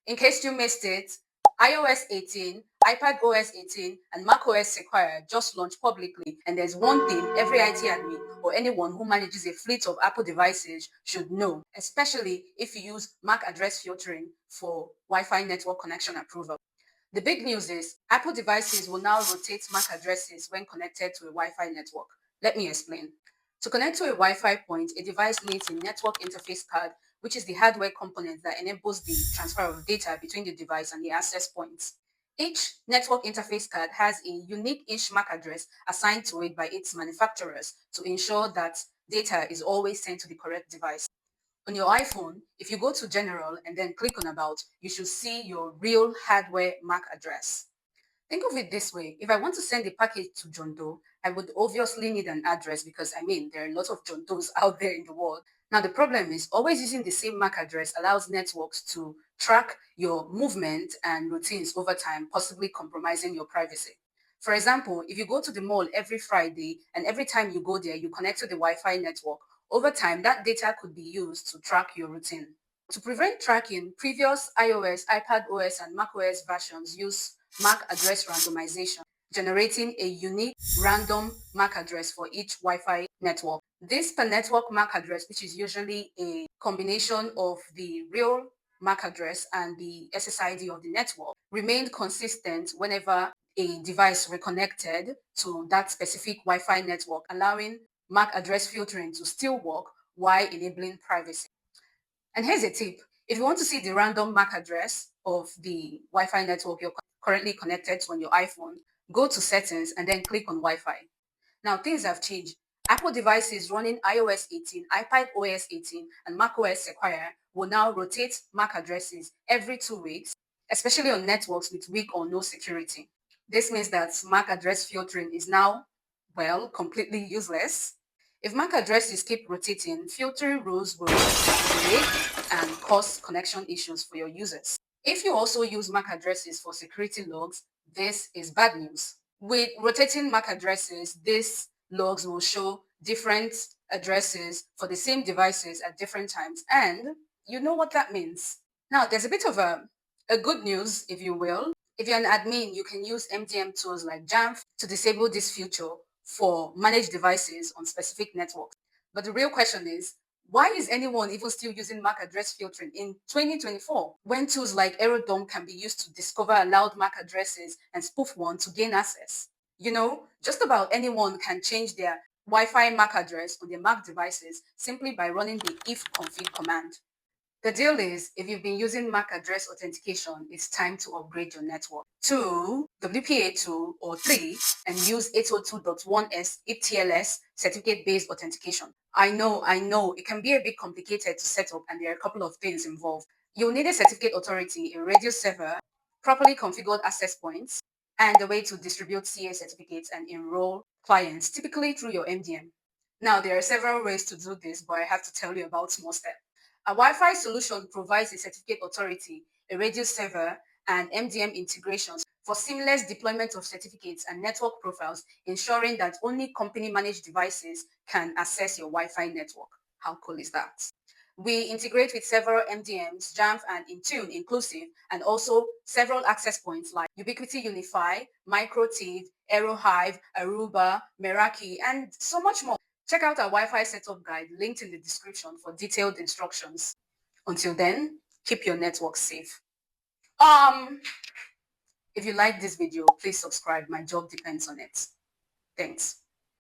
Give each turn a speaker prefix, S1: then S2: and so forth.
S1: In case you missed it, iOS 18, iPadOS 18, and macOS Sequoia just launched publicly, and there's one thing every IT admin or anyone who manages a fleet of Apple devices should know, especially if you use MAC address filtering for Wi-Fi network connection approval. The big news is Apple devices will now rotate MAC addresses when connected to a Wi-Fi network. Let me explain. To connect to a Wi-Fi point, a device needs a network interface card, which is the hardware component that enables the transfer of data between the device and the access points. Each network interface card has a unique MAC address assigned to it by its manufacturers to ensure that data is always sent to the correct device. On your iPhone, if you go to General and then click on About, you should see your real hardware MAC address. Think of it this way. If I want to send a package to John Doe, I would obviously need an address because, there are lots of John Does out there in the world. Now, the problem is always using the same MAC address allows networks to track your movement and routines over time, possibly compromising your privacy. For example, if you go to the mall every Friday and every time you go there, you connect to the Wi-Fi network, over time, that data could be used to track your routine. To prevent tracking, previous iOS, iPadOS, and macOS versions use MAC address randomization, generating a unique random MAC address for each Wi-Fi network. This per network MAC address, which is usually a combination of the real MAC address and the SSID of the network, remained consistent whenever a device reconnected to that specific Wi-Fi network, allowing MAC address filtering to still work while enabling privacy. And here's a tip. If you want to see the random MAC address of the Wi-Fi network you're currently connected to on your iPhone, go to Settings and then click on Wi-Fi. Now, things have changed. Apple devices running iOS 18, iPadOS 18, and macOS Sequoia will now rotate MAC addresses every 2 weeks, especially on networks with weak or no security. This means that MAC address filtering is now, completely useless. If MAC addresses keep rotating, filtering rules will break and cause connection issues for your users. If you also use MAC addresses for security logs, this is bad news. With rotating MAC addresses, these logs will show different addresses for the same devices at different times, and you know what that means. Now, there's a bit of a good news, if you will. If you're an admin, you can use MDM tools like Jamf to disable this feature for managed devices on specific networks. But the real question is, why is anyone even still using MAC address filtering in 2024 when tools like Aerodome can be used to discover allowed MAC addresses and spoof one to gain access? Just about anyone can change their Wi-Fi MAC address on their Mac devices simply by running the ifconfig command. The deal is, if you've been using MAC address authentication, it's time to upgrade your network to WPA2 or 3 and use 802.1s EAP-TLS certificate-based authentication. I know, it can be a bit complicated to set up and there are a couple of things involved. You'll need a certificate authority, a RADIUS server, properly configured access points, and a way to distribute CA certificates and enroll clients, typically through your MDM. Now, there are several ways to do this, but I have to tell you about SmallStep. A Wi-Fi solution provides a certificate authority, a RADIUS server, and MDM integrations for seamless deployment of certificates and network profiles, ensuring that only company-managed devices can access your Wi-Fi network. How cool is that? We integrate with several MDMs, Jamf and Intune inclusive, and also several access points like Ubiquiti Unify, MicroTiv, AeroHive, Aruba, Meraki, and so much more. Check out our Wi-Fi setup guide linked in the description for detailed instructions. Until then, keep your network safe. If you like this video, please subscribe. My job depends on it. Thanks.